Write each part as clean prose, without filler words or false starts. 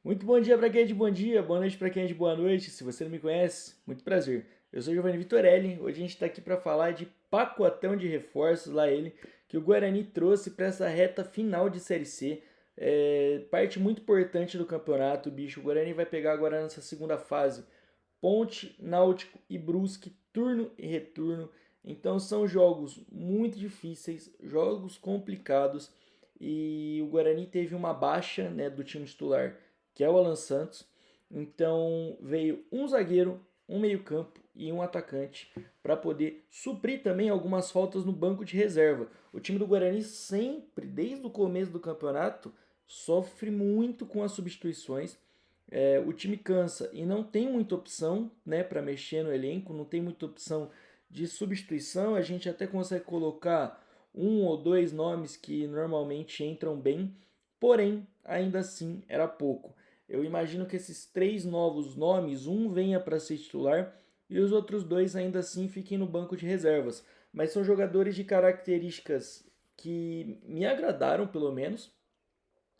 Muito bom dia para quem é de bom dia, boa noite para quem é de boa noite. Se você não me conhece, muito prazer. Eu sou Giovanni Vitorelli. Hoje a gente está aqui para falar de pacotão de reforços, lá ele, que o Guarani trouxe para essa reta final de Série C. Parte muito importante do campeonato, bicho. O Guarani vai pegar agora nessa segunda fase Ponte, Náutico e Brusque, turno e retorno. Então são jogos muito difíceis, jogos complicados. E o Guarani teve uma baixa, né, do time titular, que é o Alan Santos. Então veio um zagueiro, um meio-campo e um atacante para poder suprir também algumas faltas no banco de reserva. O time do Guarani sempre, desde o começo do campeonato, sofre muito com as substituições. O time cansa e não tem muita opção, né, para mexer no elenco, não tem muita opção de substituição. A gente até consegue colocar um ou dois nomes que normalmente entram bem, porém, ainda assim era pouco. Eu imagino que esses três novos nomes, um venha para ser titular e os outros dois ainda assim fiquem no banco de reservas. Mas são jogadores de características que me agradaram, pelo menos.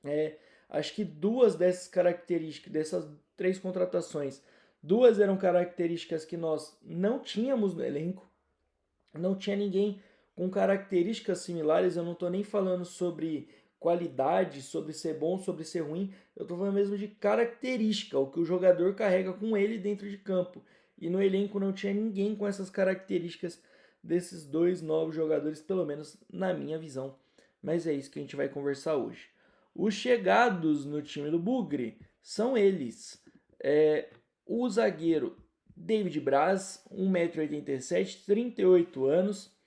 É, Acho que duas dessas características, dessas três contratações, duas eram características que nós não tínhamos no elenco, não tinha ninguém com características similares. Eu não estou nem falando sobre qualidade, sobre ser bom, sobre ser ruim, eu estou falando mesmo de característica, o que o jogador carrega com ele dentro de campo. E no elenco não tinha ninguém com essas características desses dois novos jogadores, pelo menos na minha visão. Mas é isso que a gente vai conversar hoje. Os chegados no time do Bugre são eles. É, o zagueiro David Braz, 1,87 m, 38 anos.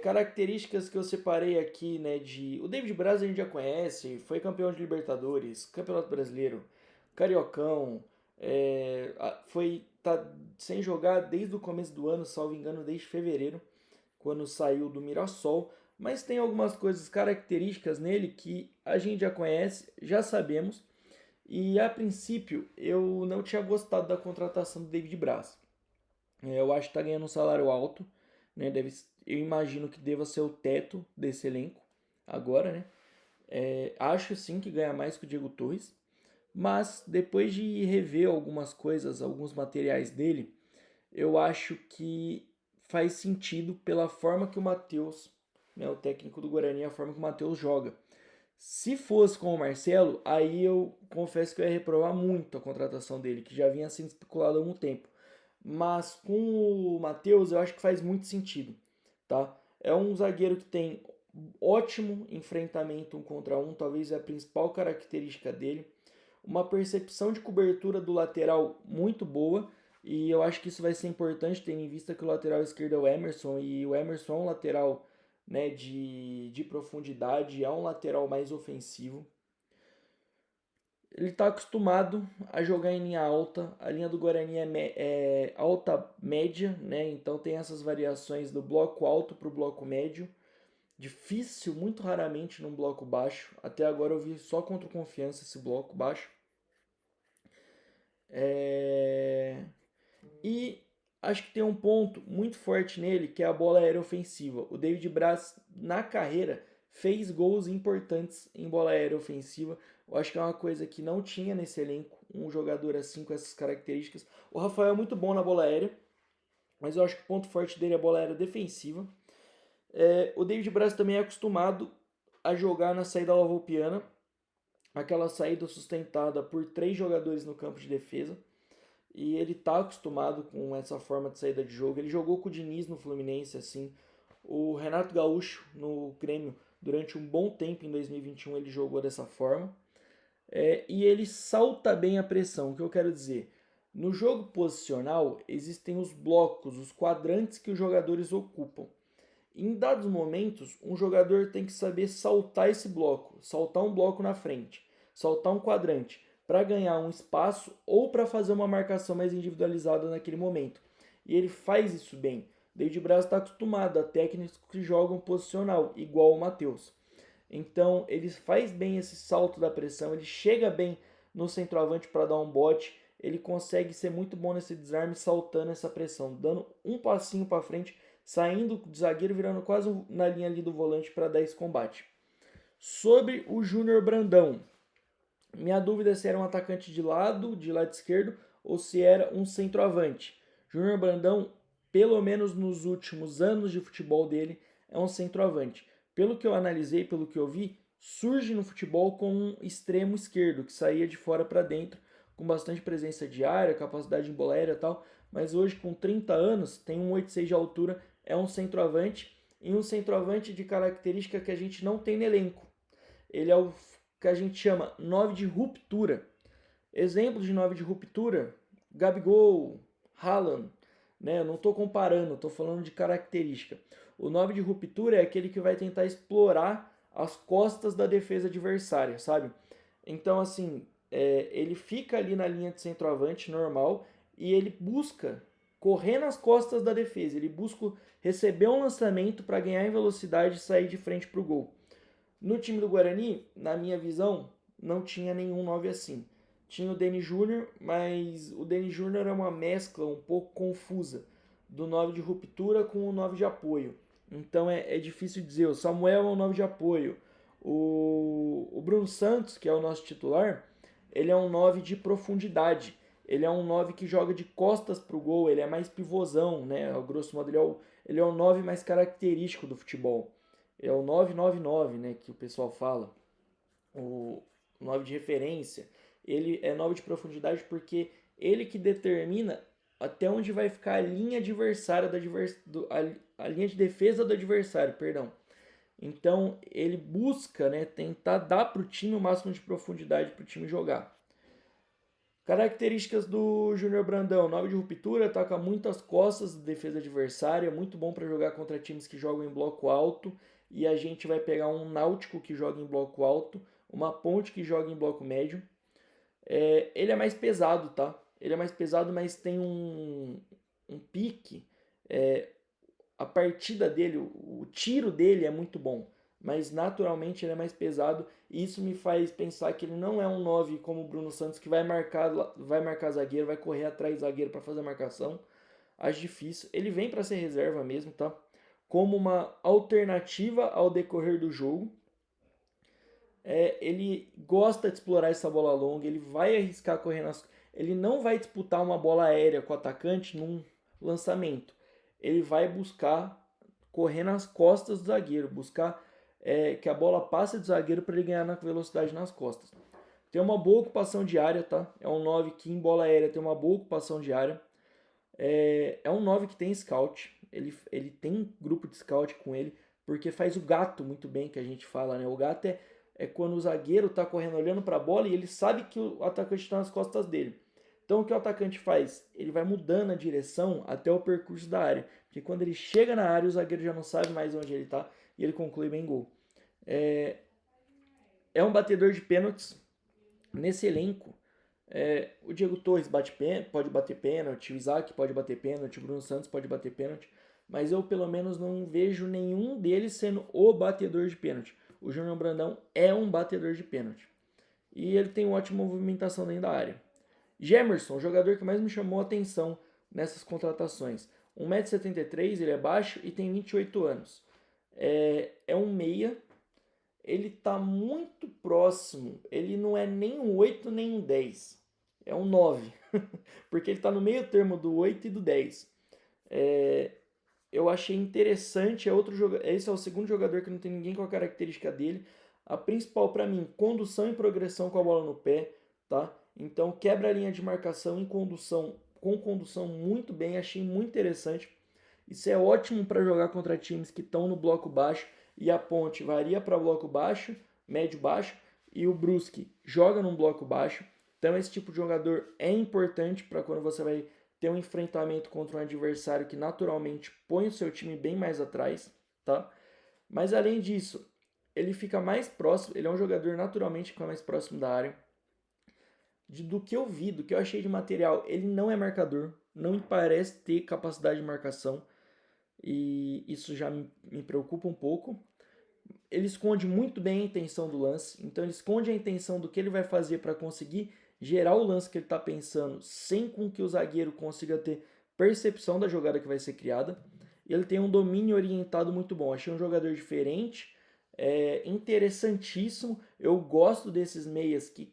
Características que eu separei aqui, né, de... O David Braz a gente já conhece, foi campeão de Libertadores, Campeonato Brasileiro, Cariocão, tá sem jogar desde o começo do ano, salvo engano, desde fevereiro, quando saiu do Mirassol, mas tem algumas coisas características nele que a gente já conhece, já sabemos, e a princípio eu não tinha gostado da contratação do David Braz. Eu acho que está ganhando um salário alto, né? Eu imagino que deva ser o teto desse elenco agora, né? Acho sim que ganha mais que o Diego Torres, mas depois de rever algumas coisas, alguns materiais dele, eu acho que faz sentido pela forma que o Matheus, né, o técnico do Guarani, a forma que o Matheus joga. Se fosse com o Marcelo, aí eu confesso que eu ia reprovar muito a contratação dele, que já vinha sendo especulado há algum tempo. Mas com o Matheus eu acho que faz muito sentido, tá? É um zagueiro que tem ótimo enfrentamento um contra um, talvez é a principal característica dele. Uma percepção de cobertura do lateral muito boa, e eu acho que isso vai ser importante, tendo em vista que o lateral esquerdo é o Emerson, e o Emerson é um lateral, né, de profundidade, é um lateral mais ofensivo. Ele está acostumado a jogar em linha alta. A linha do Guarani é alta média, né? Então tem essas variações do bloco alto para o bloco médio. Difícil, muito raramente num bloco baixo. Até agora eu vi só contra o Confiança esse bloco baixo. É... E acho que tem um ponto muito forte nele, que é a bola aérea ofensiva. O David Braz, na carreira, fez gols importantes em bola aérea ofensiva. Eu acho que é uma coisa que não tinha nesse elenco, um jogador assim com essas características. O Rafael é muito bom na bola aérea, mas eu acho que o ponto forte dele é a bola aérea defensiva. O David Braz também é acostumado a jogar na saída lavoupiana, aquela saída sustentada por três jogadores no campo de defesa. E ele tá acostumado com essa forma de saída de jogo. Ele jogou com o Diniz no Fluminense, assim. O Renato Gaúcho no Grêmio, durante um bom tempo em 2021, ele jogou dessa forma. E ele salta bem a pressão. O que eu quero dizer? No jogo posicional, existem os blocos, os quadrantes que os jogadores ocupam. Em dados momentos, um jogador tem que saber saltar esse bloco, saltar um bloco na frente, saltar um quadrante, para ganhar um espaço ou para fazer uma marcação mais individualizada naquele momento. E ele faz isso bem. David Braz está acostumado a técnicos que jogam posicional, igual o Matheus. Então ele faz bem esse salto da pressão, ele chega bem no centroavante para dar um bote, ele consegue ser muito bom nesse desarme saltando essa pressão, dando um passinho para frente, saindo do zagueiro, virando quase na linha ali do volante para dar esse combate. Sobre o Júnior Brandão, Minha dúvida é se era um atacante de lado esquerdo, ou se era um centroavante. Júnior Brandão, pelo menos nos últimos anos de futebol dele, é um centroavante. Pelo que eu analisei, pelo que eu vi, surge no futebol com um extremo esquerdo, que saía de fora para dentro, com bastante presença de área, capacidade de bola aérea e tal, mas hoje com 30 anos, tem um 1,86 de altura, é um centroavante, e um centroavante de característica que a gente não tem no elenco. Ele é o que a gente chama 9 de ruptura. Exemplo de 9 de ruptura, Gabigol, Haaland, né? Eu não estou comparando, estou falando de característica. O 9 de ruptura é aquele que vai tentar explorar as costas da defesa adversária, sabe? Então, assim, ele fica ali na linha de centroavante normal e ele busca correr nas costas da defesa. Ele busca receber um lançamento para ganhar em velocidade e sair de frente para o gol. No time do Guarani, na minha visão, não tinha nenhum 9 assim. Tinha o Deni Júnior, mas o Deni Júnior é uma mescla um pouco confusa do 9 de ruptura com o 9 de apoio. Então é difícil dizer. O Samuel é um 9 de apoio. O Bruno Santos, que é o nosso titular, ele é um 9 de profundidade. Ele é um 9 que joga de costas para o gol, ele é mais pivôzão, né? Ao grosso modo, ele é o 9 mais característico do futebol. É o 999, né, que o pessoal fala. O 9 de referência. Ele é 9 de profundidade porque ele que determina até onde vai ficar a linha adversária a linha de defesa do adversário, perdão. Então ele busca, né, tentar dar para o time o máximo de profundidade para o time jogar. Características do Júnior Brandão: 9 de ruptura, ataca muito as costas da defesa adversária, muito bom para jogar contra times que jogam em bloco alto, e a gente vai pegar um Náutico que joga em bloco alto, uma Ponte que joga em bloco médio. Ele é mais pesado, tá? Ele é mais pesado, mas tem um pique. A partida dele, o tiro dele é muito bom, mas naturalmente ele é mais pesado, e isso me faz pensar que ele não é um 9 como o Bruno Santos, que vai marcar zagueiro, vai correr atrás do zagueiro para fazer a marcação. Acho difícil. Ele vem para ser reserva mesmo, tá? Como uma alternativa ao decorrer do jogo. Ele gosta de explorar essa bola longa, ele vai arriscar correr nas. Ele não vai disputar uma bola aérea com o atacante num lançamento. Ele vai buscar correr nas costas do zagueiro, buscar que a bola passe do zagueiro para ele ganhar na velocidade nas costas. Tem uma boa ocupação de área, tá? É um 9 que em bola aérea tem uma boa ocupação de área. É um 9 que tem scout. Ele tem grupo de scout com ele, porque faz o gato muito bem, que a gente fala, né? O gato é quando o zagueiro tá correndo olhando para a bola e ele sabe que o atacante está nas costas dele. Então o que o atacante faz? Ele vai mudando a direção até o percurso da área. Porque quando ele chega na área, o zagueiro já não sabe mais onde ele está e ele conclui bem gol. É um batedor de pênaltis. Nesse elenco, o Diego Torres pode bater pênalti, o Isaac pode bater pênalti, o Bruno Santos pode bater pênalti, mas eu pelo menos não vejo nenhum deles sendo o batedor de pênalti. O Júnior Brandão é um batedor de pênalti. E ele tem uma ótima movimentação dentro da área. Gemerson, o jogador que mais me chamou a atenção nessas contratações. 1,73m, ele é baixo e tem 28 anos. É um meia. Ele está muito próximo. Ele não é nem um 8 nem um 10. É um 9. Porque ele está no meio termo do 8 e do 10. Eu achei interessante. Esse é o segundo jogador que não tem ninguém com a característica dele. A principal para mim, condução e progressão com a bola no pé, tá? Então quebra a linha de marcação em condução, com condução muito bem, achei muito interessante. Isso é ótimo para jogar contra times que estão no bloco baixo, e a Ponte varia para bloco baixo, médio baixo, e o Brusque joga num bloco baixo. Então esse tipo de jogador é importante para quando você vai ter um enfrentamento contra um adversário que naturalmente põe o seu time bem mais atrás, tá? Mas além disso, ele fica mais próximo, ele é um jogador naturalmente que fica mais próximo da área. Do que eu vi, do que eu achei de material, ele não é marcador, não me parece ter capacidade de marcação, e isso já me preocupa um pouco. Ele esconde muito bem a intenção do lance, então ele esconde a intenção do que ele vai fazer para conseguir gerar o lance que ele está pensando, sem com que o zagueiro consiga ter percepção da jogada que vai ser criada. E ele tem um domínio orientado muito bom. Achei um jogador diferente, interessantíssimo. Eu gosto desses meias que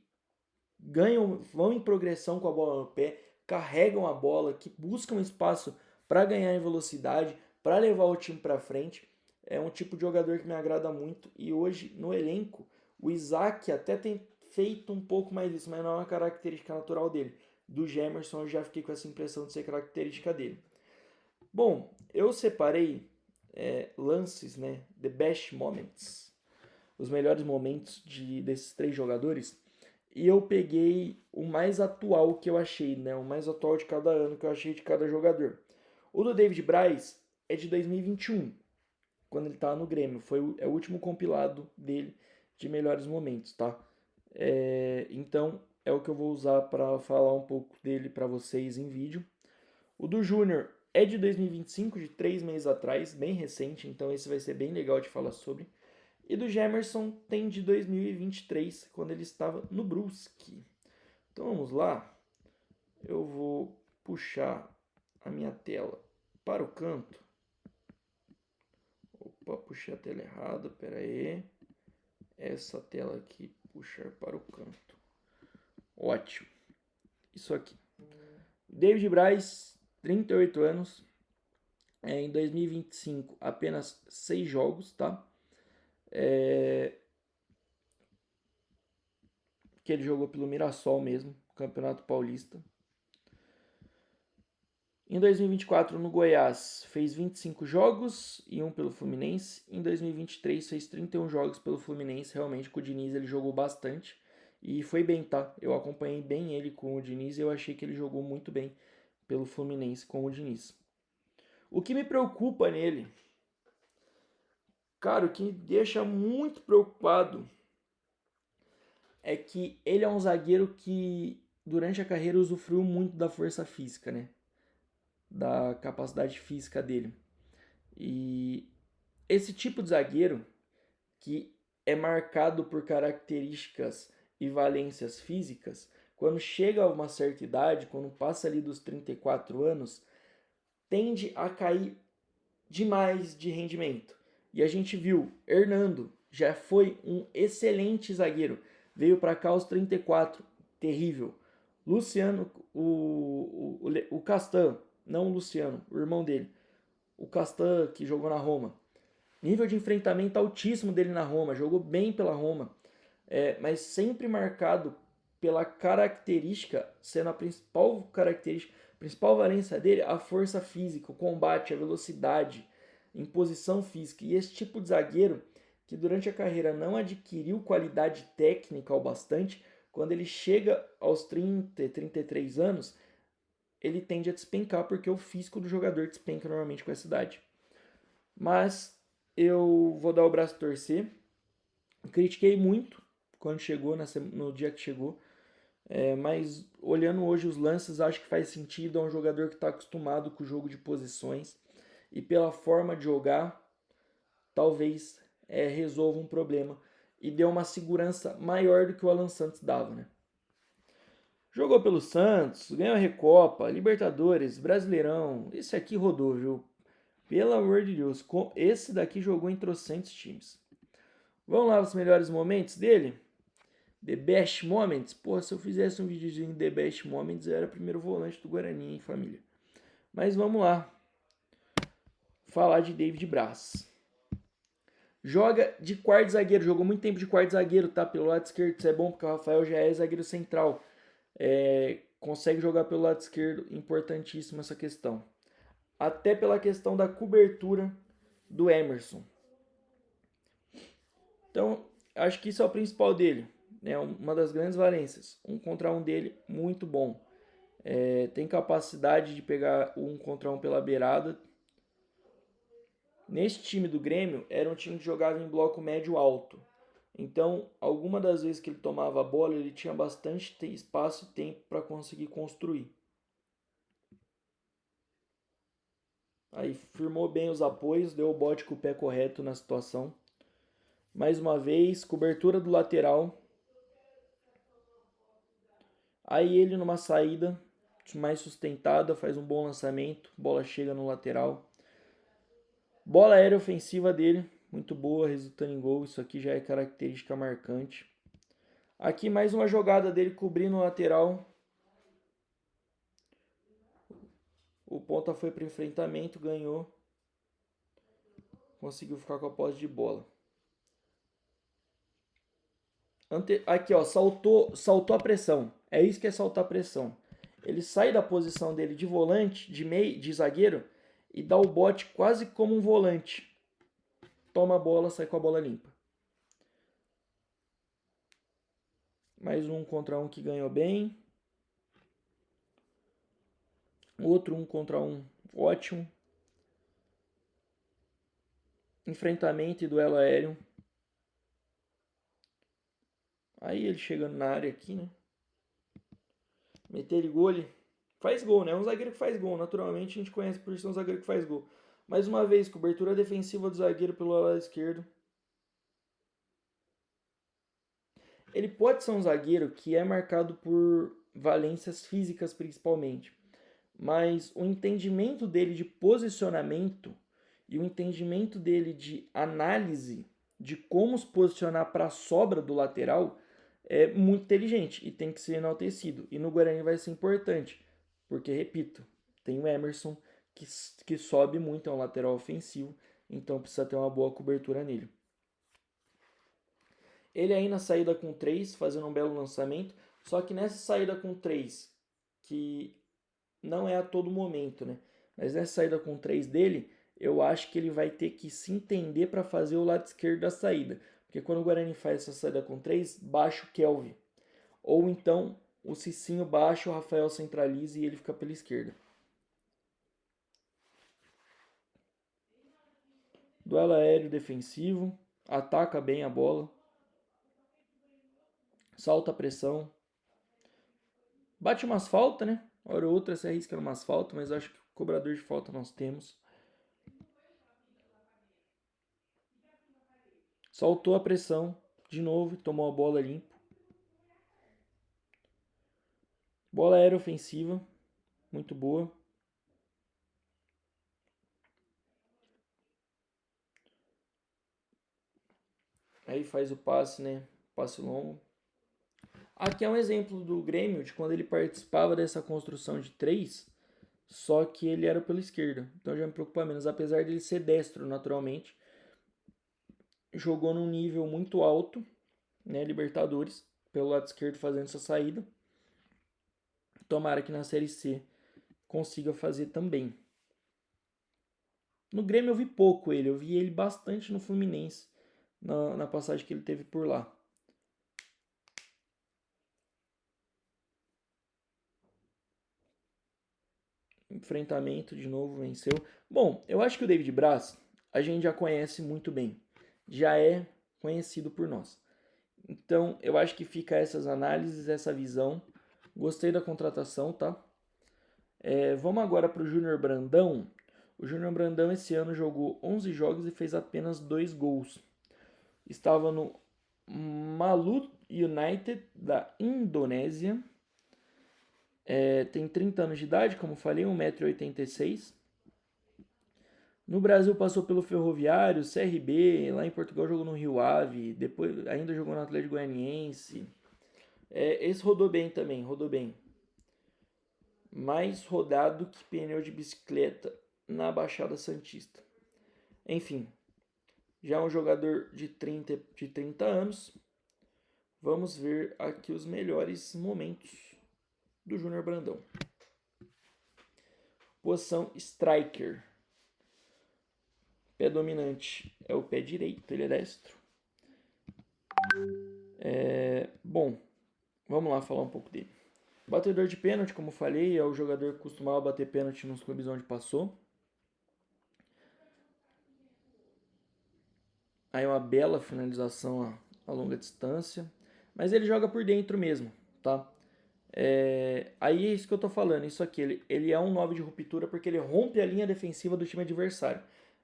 vão em progressão com a bola no pé, carregam a bola, que buscam espaço para ganhar em velocidade, para levar o time para frente. É um tipo de jogador que me agrada muito e hoje no elenco o Isaac até tem feito um pouco mais isso, mas não é uma característica natural dele. Do Gemerson eu já fiquei com essa impressão de ser característica dele. Bom, eu separei lances, né? The best moments. Os melhores momentos desses três jogadores. E eu peguei o mais atual que eu achei, né? O mais atual de cada ano que eu achei de cada jogador. O do David Braz é de 2021, quando ele estava no Grêmio. É o último compilado dele de melhores momentos, tá? Então é o que eu vou usar para falar um pouco dele para vocês em vídeo. O do Júnior é de 2025, de 3 meses atrás, bem recente, então esse vai ser bem legal de falar sobre. E do Gemerson tem de 2023, quando ele estava no Brusque. Então vamos lá. Eu vou puxar a minha tela para o canto. Opa, puxei a tela errada, pera aí. Essa tela aqui, puxar para o canto. Ótimo. Isso aqui. David Braz, 38 anos. Em 2025, apenas 6 jogos, tá? Que ele jogou pelo Mirassol mesmo, Campeonato Paulista. Em 2024, no Goiás, fez 25 jogos e um pelo Fluminense. Em 2023, fez 31 jogos pelo Fluminense. Realmente, com o Diniz, ele jogou bastante. E foi bem, tá? Eu acompanhei bem ele com o Diniz e eu achei que ele jogou muito bem pelo Fluminense com o Diniz. O que me preocupa nele, cara, o que me deixa muito preocupado é que ele é um zagueiro que durante a carreira usufruiu muito da força física, né? Da capacidade física dele. E esse tipo de zagueiro que é marcado por características e valências físicas, quando chega a uma certa idade, quando passa ali dos 34 anos, tende a cair demais de rendimento. E a gente viu, Hernando já foi um excelente zagueiro, veio para cá aos 34, terrível. Luciano, o Castan, não o Luciano, o irmão dele, o Castan que jogou na Roma. Nível de enfrentamento altíssimo dele na Roma, jogou bem pela Roma, mas sempre marcado pela característica, sendo a principal característica, a principal valência dele, a força física, o combate, a velocidade, imposição física. E esse tipo de zagueiro que durante a carreira não adquiriu qualidade técnica o bastante, quando ele chega aos 30, 33 anos, ele tende a despencar porque o físico do jogador despenca normalmente com essa idade. Mas eu vou dar o braço a torcer. Critiquei muito quando chegou, no dia que chegou. Mas olhando hoje os lances, acho que faz sentido. É um jogador que está acostumado com o jogo de posições. E pela forma de jogar, talvez resolva um problema. E dê uma segurança maior do que o Alan Santos dava, né? Jogou pelo Santos, ganhou a Recopa, Libertadores, Brasileirão. Esse aqui rodou, viu? Pelo amor de Deus, esse daqui jogou em trocentos times. Vamos lá os melhores momentos dele? The Best Moments? Pô, se eu fizesse um videozinho de The Best Moments, eu era primeiro volante do Guarani, hein, família? Mas vamos lá. Falar de David Braz. Joga de quarto zagueiro, jogou muito tempo de quarto zagueiro, tá? Pelo lado esquerdo, isso é bom, porque o Rafael já é zagueiro central. Consegue jogar pelo lado esquerdo, importantíssima essa questão. Até pela questão da cobertura do Emerson. Então, acho que isso é o principal dele. Né? Uma das grandes valências. 1 contra 1 dele, muito bom. Tem capacidade de pegar 1 contra 1 pela beirada. Neste time do Grêmio, era um time que jogava em bloco médio-alto. Então, alguma das vezes que ele tomava a bola, ele tinha bastante espaço e tempo para conseguir construir. Aí firmou bem os apoios, deu o bote com o pé correto na situação. Mais uma vez, cobertura do lateral. Aí ele numa saída mais sustentada, faz um bom lançamento, bola chega no lateral. Bola aérea ofensiva dele, muito boa, resultando em gol. Isso aqui já é característica marcante. Aqui mais uma jogada dele cobrindo o lateral. O ponta foi para o enfrentamento, ganhou. Conseguiu ficar com a posse de bola. Aqui, ó, saltou a pressão. É isso que é saltar a pressão. Ele sai da posição dele de volante, de zagueiro, e dá o bote quase como um volante. Toma a bola, sai com a bola limpa. Mais um contra um que ganhou bem. Outro 1 contra 1, ótimo. Enfrentamento e duelo aéreo. Aí ele chegando na área aqui, né? Meter ele gol, ele faz gol, né? É um zagueiro que faz gol. Naturalmente a gente conhece por ser um zagueiro que faz gol. Mais uma vez, cobertura defensiva do zagueiro pelo lado esquerdo. Ele pode ser um zagueiro que é marcado por valências físicas principalmente. Mas o entendimento dele de posicionamento e o entendimento dele de análise de como se posicionar para a sobra do lateral é muito inteligente e tem que ser enaltecido. E no Guarani vai ser importante, porque, repito, tem o Emerson que sobe muito, é um lateral ofensivo, então precisa ter uma boa cobertura nele. Ele aí na saída com 3, fazendo um belo lançamento, só que nessa saída com 3, que não é a todo momento, né? Mas nessa saída com 3 dele, eu acho que ele vai ter que se entender para fazer o lado esquerdo da saída. Porque quando o Guarani faz essa saída com 3, baixa o Kelvin. Ou então o Cicinho baixa, o Rafael centraliza e ele fica pela esquerda. Duelo aéreo defensivo, ataca bem a bola, salta a pressão, bate umas faltas, né? Hora ou outra se arrisca umas faltas, mas acho que cobrador de falta nós temos. Saltou a pressão de novo, tomou a bola limpo. Bola aérea ofensiva, muito boa. Aí faz o passe, né? Passe longo. Aqui é um exemplo do Grêmio de quando ele participava dessa construção de 3, só que ele era pela esquerda. Então já me preocupa menos. Apesar dele ser destro naturalmente, jogou num nível muito alto, né? Libertadores, pelo lado esquerdo fazendo essa saída. Tomara que na Série C consiga fazer também. No Grêmio eu vi pouco ele, eu vi ele bastante no Fluminense, na passagem que ele teve por lá. Enfrentamento de novo, venceu. Bom, eu acho que o David Braz a gente já conhece muito bem. Já é conhecido por nós. Então, eu acho que fica essas análises, essa visão. Gostei da contratação, tá? Vamos agora para o Júnior Brandão. O Júnior Brandão esse ano jogou 11 jogos e fez apenas 2 gols. Estava no Malut United da Indonésia. Tem 30 anos de idade, como falei, 1,86 m. No Brasil passou pelo Ferroviário, CRB, lá em Portugal jogou no Rio Ave, depois ainda jogou no Atlético Goianiense. Esse rodou bem também, rodou bem. Mais rodado que pneu de bicicleta na Baixada Santista. Enfim, já é um jogador de 30 anos. Vamos ver aqui os melhores momentos do Júnior Brandão. Posição striker. Pé dominante é o pé direito, ele é destro. Bom, vamos lá falar um pouco dele. Batedor de pênalti, como falei, é o jogador que costumava bater pênalti nos clubes onde passou. Aí uma bela finalização a longa distância. Mas ele joga por dentro mesmo, tá? Aí é isso que eu tô falando. Isso aqui, ele é um 9 de ruptura porque ele rompe a linha defensiva do time adversário.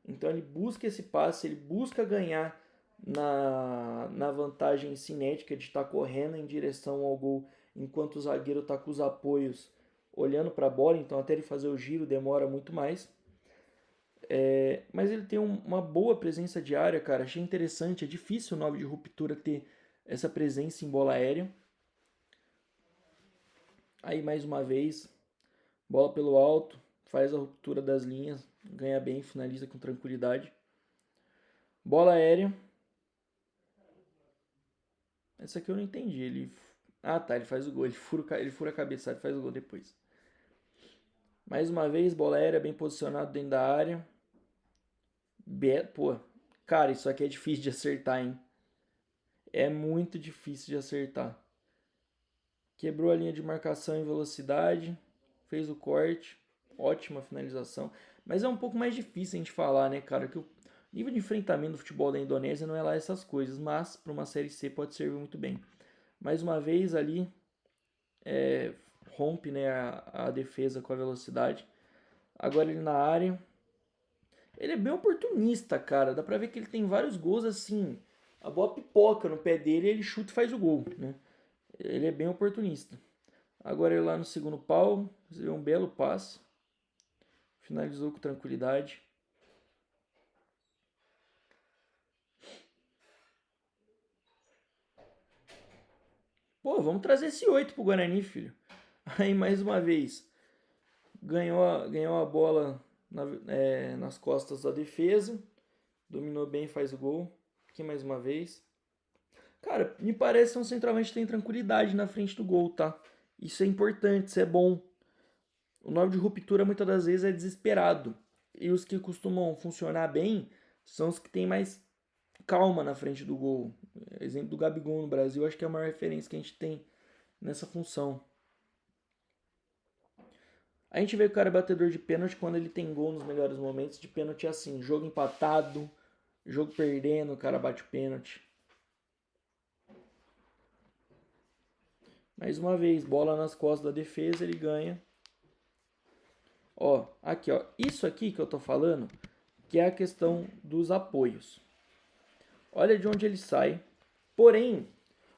Então ele busca esse passe, ele busca ganhar na vantagem cinética de estar correndo em direção ao gol enquanto o zagueiro está com os apoios olhando para a bola, então até ele fazer o giro demora muito mais. Mas ele tem uma boa presença de área, cara. Achei interessante. É difícil o 9 de ruptura ter essa presença em bola aérea. Aí mais uma vez, bola pelo alto, faz a ruptura das linhas, ganha bem, finaliza com tranquilidade. Bola aérea. Essa aqui eu não entendi. Ele faz o gol. Ele fura a cabeçada e faz o gol depois. Mais uma vez, bola aérea bem posicionado dentro da área. Pô, cara, isso aqui é difícil de acertar, hein? É muito difícil de acertar. Quebrou a linha de marcação em velocidade. Fez o corte. Ótima finalização. Mas é um pouco mais difícil a gente falar, né, cara? Que o nível de enfrentamento do futebol da Indonésia não é lá essas coisas. Mas para uma Série C pode servir muito bem. Mais uma vez ali, rompe, né, a defesa com a velocidade. Agora ele na área. Ele é bem oportunista, cara. Dá pra ver que ele tem vários gols assim. A bola pipoca no pé dele e ele chuta e faz o gol, né? Ele é bem oportunista. Agora ele lá no segundo pau, recebeu um belo passe. Finalizou com tranquilidade. Pô, vamos trazer esse 8 pro Guarani, filho. Aí mais uma vez. Ganhou a bola nas costas da defesa. Dominou bem, faz o gol. Aqui mais uma vez. Cara, me parece um centroavante que tem tranquilidade na frente do gol, tá? Isso é importante, isso é bom. O 9 de ruptura muitas das vezes é desesperado. E os que costumam funcionar bem são os que têm mais calma na frente do gol. Exemplo do Gabigol no Brasil, acho que é a maior referência que a gente tem nessa função. A gente vê que o cara é batedor de pênalti quando ele tem gol nos melhores momentos. De pênalti é assim, jogo empatado, jogo perdendo, o cara bate o pênalti. Mais uma vez, bola nas costas da defesa, ele ganha. Ó, aqui, ó. Isso aqui que eu tô falando, que é a questão dos apoios. Olha de onde ele sai. Porém,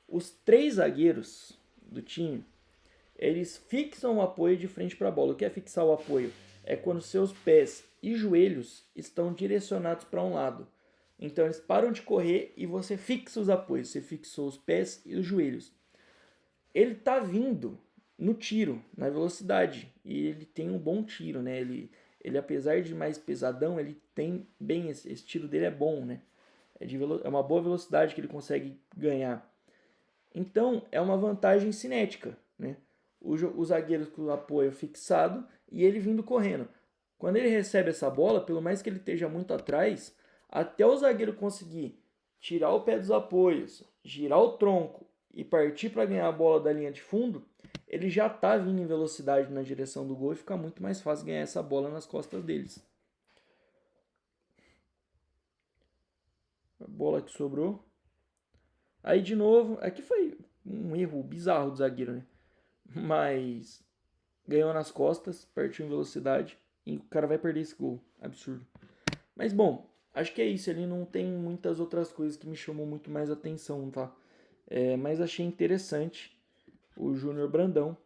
os 3 zagueiros do time, eles fixam o apoio de frente para a bola. O que é fixar o apoio? É quando seus pés e joelhos estão direcionados para um lado. Então eles param de correr e você fixa os apoios. Você fixou os pés e os joelhos. Ele tá vindo no tiro, na velocidade. E ele tem um bom tiro, né? Ele apesar de mais pesadão, ele tem bem. Esse tiro dele é bom, né? É uma boa velocidade que ele consegue ganhar. Então, é uma vantagem cinética, né? O zagueiro com o apoio fixado e ele vindo correndo. Quando ele recebe essa bola, pelo mais que ele esteja muito atrás, até o zagueiro conseguir tirar o pé dos apoios, girar o tronco e partir para ganhar a bola da linha de fundo, ele já está vindo em velocidade na direção do gol e fica muito mais fácil ganhar essa bola nas costas deles. A bola que sobrou. Aí de novo, aqui foi um erro bizarro do zagueiro, né? Mas ganhou nas costas, partiu em velocidade e o cara vai perder esse gol. Absurdo. Mas bom, acho que é isso. Ele não tem muitas outras coisas que me chamam muito mais atenção, tá? Mas achei interessante o Júnior Brandão.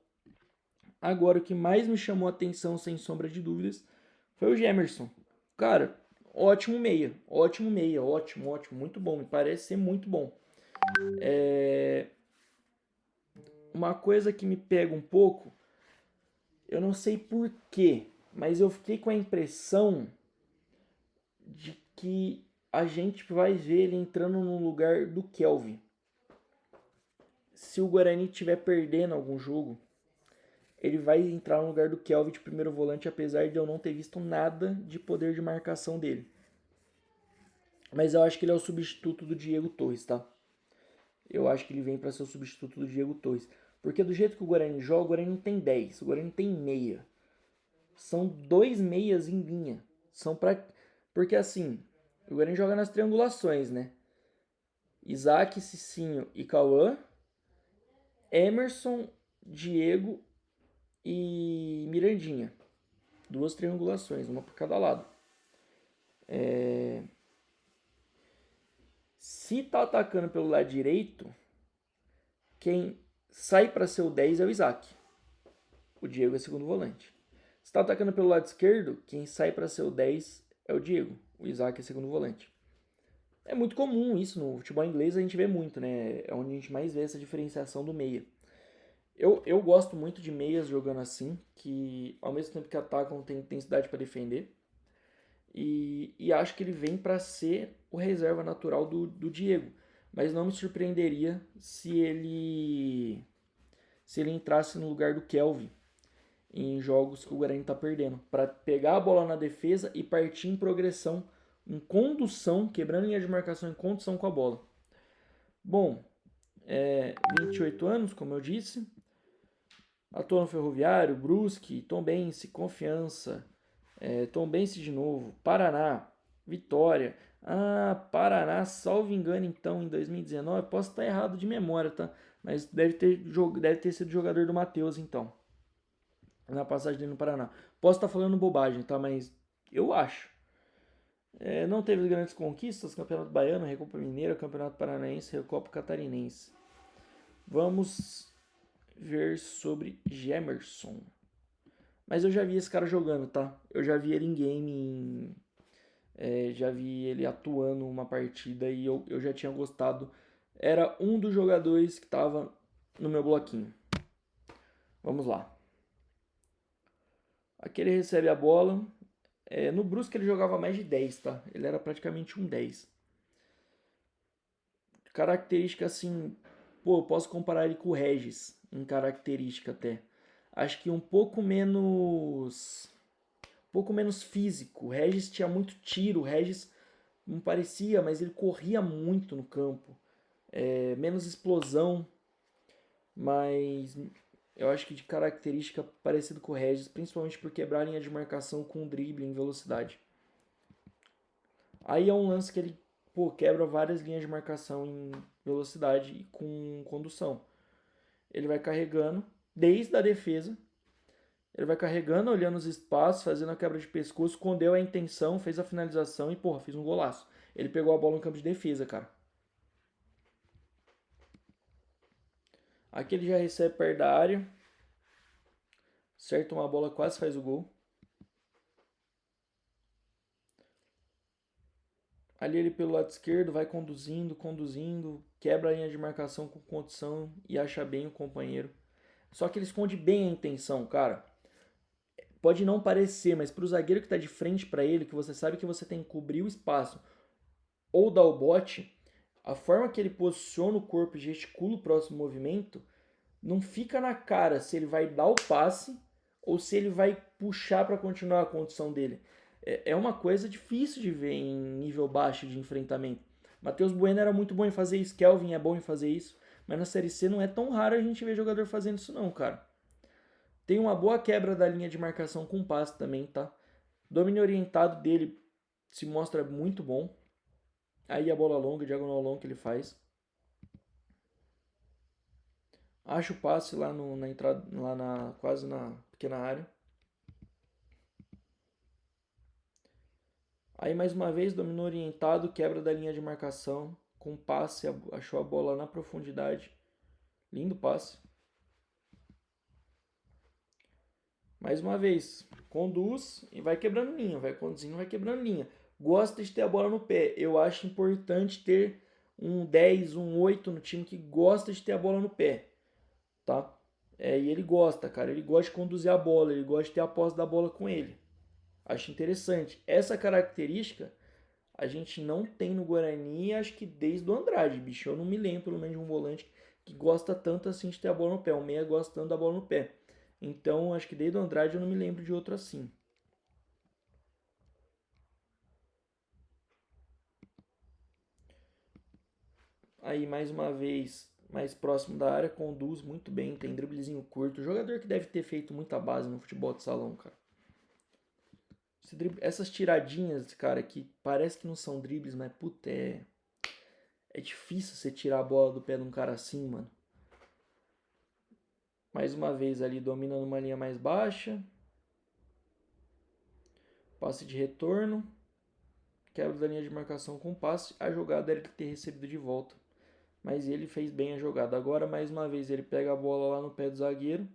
Agora, o que mais me chamou a atenção, sem sombra de dúvidas, foi o Gemerson. Cara, ótimo meia. Ótimo meia. Ótimo, ótimo. Muito bom. Me parece ser muito bom. Uma coisa que me pega um pouco, eu não sei porquê, mas eu fiquei com a impressão de que a gente vai ver ele entrando no lugar do Kelvin. Se o Guarani estiver perdendo algum jogo, ele vai entrar no lugar do Kelvin de primeiro volante, apesar de eu não ter visto nada de poder de marcação dele. Mas eu acho que ele é o substituto do Diego Torres, tá? Eu acho que ele vem para ser o substituto do Diego Torres. Porque do jeito que o Guarani joga, o Guarani não tem 10, o Guarani tem meia. São 2 meias em linha. São para Porque assim, o Guarani joga nas triangulações, né? Isaac, Cicinho e Cauã, Emerson, Diego e Mirandinha. 2 triangulações, uma por cada lado. Se tá atacando pelo lado direito, quem sai para ser o 10 é o Isaac. O Diego é segundo volante. Se tá atacando pelo lado esquerdo, quem sai para ser o 10 é o Diego. O Isaac é segundo volante. É muito comum isso no futebol inglês, a gente vê muito, né? É onde a gente mais vê essa diferenciação do meia. Eu gosto muito de meias jogando assim, que ao mesmo tempo que atacam tem intensidade para defender. E acho que ele vem para ser o reserva natural do Diego. Mas não me surpreenderia se ele entrasse no lugar do Kelvin em jogos que o Guarani está perdendo, para pegar a bola na defesa e partir em progressão, em condução, quebrando linha de marcação em condução com a bola. Bom, 28 anos, como eu disse, atua no Ferroviário, Brusque, Tombense, Confiança, Tombense de novo, Paraná, Vitória. Ah, Paraná, salvo engano, então, em 2019, posso estar errado de memória, tá? Mas deve ter sido jogador do Matheus, então, na passagem dele no Paraná. Posso estar falando bobagem, tá? Mas eu acho. Não teve grandes conquistas, Campeonato Baiano, Recopa Mineira, Campeonato Paranaense, Recopa Catarinense. Vamos ver sobre Gemerson. Mas eu já vi esse cara jogando, tá? Eu já vi ele em game, já vi ele atuando uma partida e eu já tinha gostado. Era um dos jogadores que estava no meu bloquinho. Vamos lá. Aqui ele recebe a bola. No Brusque ele jogava mais de 10, tá? Ele era praticamente um 10. Característica assim, pô, eu posso comparar ele com o Regis em característica até. Acho que um pouco menos físico. O Regis tinha muito tiro, o Regis não parecia, mas ele corria muito no campo. Menos explosão, mas eu acho que de característica parecido com o Regis, principalmente por quebrar a linha de marcação com drible em velocidade. Aí é um lance que ele quebra várias linhas de marcação em velocidade e com condução. Ele vai carregando desde a defesa, ele vai carregando, olhando os espaços, fazendo a quebra de pescoço, escondeu a intenção, fez a finalização e, porra, fez um golaço. Ele pegou a bola no campo de defesa, cara. Aqui ele já recebe perto da área, acerta uma bola, quase faz o gol. Ali ele pelo lado esquerdo vai conduzindo, conduzindo, quebra a linha de marcação com condição e acha bem o companheiro. Só que ele esconde bem a intenção, cara. Pode não parecer, mas pro zagueiro que tá de frente para ele, que você sabe que você tem que cobrir o espaço ou dar o bote, a forma que ele posiciona o corpo e gesticula o próximo movimento, não fica na cara se ele vai dar o passe ou se ele vai puxar para continuar a condição dele. É uma coisa difícil de ver em nível baixo de enfrentamento. Matheus Bueno era muito bom em fazer isso, Kelvin é bom em fazer isso, mas na Série C não é tão raro a gente ver jogador fazendo isso não, cara. Tem uma boa quebra da linha de marcação com passe também, tá? Domínio orientado dele se mostra muito bom. Aí a bola longa, diagonal longa que ele faz. Acha o passe lá na entrada, quase na pequena área. Aí mais uma vez, domínio orientado, quebra da linha de marcação, com passe, achou a bola na profundidade. Lindo passe. Mais uma vez, conduz e vai quebrando linha, vai conduzindo, vai quebrando linha. Gosta de ter a bola no pé. Eu acho importante ter um 10, um 8 no time que gosta de ter a bola no pé, tá? E ele gosta, cara. Ele gosta de conduzir a bola, ele gosta de ter a posse da bola com ele. Acho interessante. Essa característica a gente não tem no Guarani, acho que desde o Andrade, bicho. Eu não me lembro, pelo menos, de um volante que gosta tanto assim de ter a bola no pé. O meia gosta tanto da bola no pé. Então, acho que desde o Andrade eu não me lembro de outro assim. Aí, mais uma vez, mais próximo da área, conduz muito bem, tem driblezinho curto. Jogador que deve ter feito muita base no futebol de salão, cara. Essas tiradinhas, cara, que parece que não são dribles, mas puta, é difícil você tirar a bola do pé de um cara assim, mano. Mais uma vez ali, domina numa linha mais baixa. Passe de retorno. Quebra da linha de marcação com passe. A jogada era ele ter recebido de volta. Mas ele fez bem a jogada. Agora, mais uma vez, ele pega a bola lá no pé do zagueiro.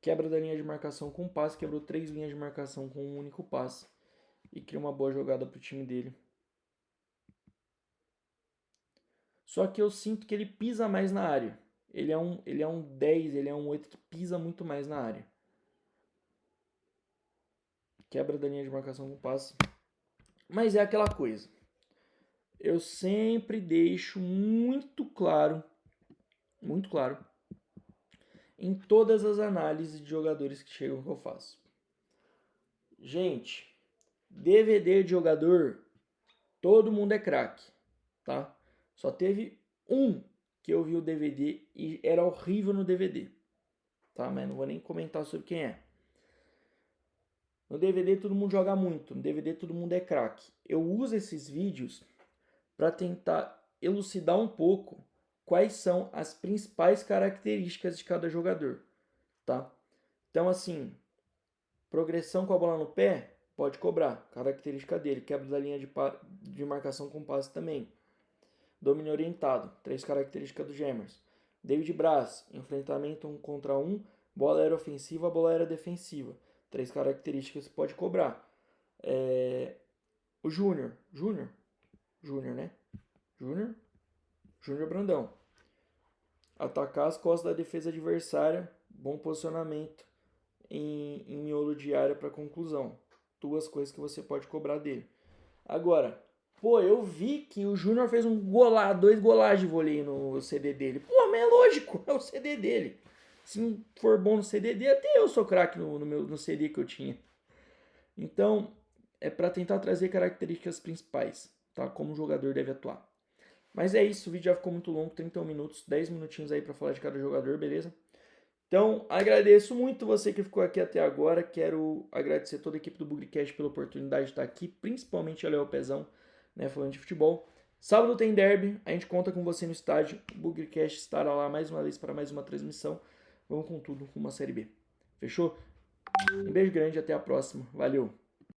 Quebra da linha de marcação com passe. Quebrou 3 linhas de marcação com um único passe. E cria uma boa jogada pro time dele. Só que eu sinto que ele pisa mais na área. Ele é um 10, ele é um 8 que pisa muito mais na área. Quebra da linha de marcação com passe. Mas é aquela coisa. Eu sempre deixo muito claro, em todas as análises de jogadores que chegam que eu faço. Gente, DVD de jogador, todo mundo é craque, tá? Só teve um que eu vi o DVD e era horrível no DVD, tá? Mas não vou nem comentar sobre quem é. No DVD todo mundo joga muito, no DVD todo mundo é craque. Eu uso esses vídeos para tentar elucidar um pouco quais são as principais características de cada jogador, tá? Então assim, progressão com a bola no pé, pode cobrar, característica dele. Quebra da linha de marcação com passe também. Domínio orientado, 3 características do Gemers. David Braz, enfrentamento 1 contra 1, bola aérea ofensiva, bola aérea defensiva. 3 características que pode cobrar. O Júnior, né? Júnior Brandão. Atacar as costas da defesa adversária, bom posicionamento em miolo de área para conclusão. 2 coisas que você pode cobrar dele. Agora, eu vi que o Júnior fez 2 golagens de vôlei no CD dele. Mas é lógico, é o CD dele. Se for bom no CD, até eu sou craque no CD que eu tinha. Então, é para tentar trazer características principais, tá? Como o jogador deve atuar. Mas é isso, o vídeo já ficou muito longo, 31 minutos, 10 minutinhos aí para falar de cada jogador, beleza? Então, agradeço muito você que ficou aqui até agora. Quero agradecer toda a equipe do Bugrecast pela oportunidade de estar aqui, principalmente a Léo Pezão, né, falando de futebol. Sábado tem derby, a gente conta com você no estádio. O Bugrecast estará lá mais uma vez para mais uma transmissão. Vamos com tudo com uma Série B. Fechou? Um beijo grande, até a próxima. Valeu!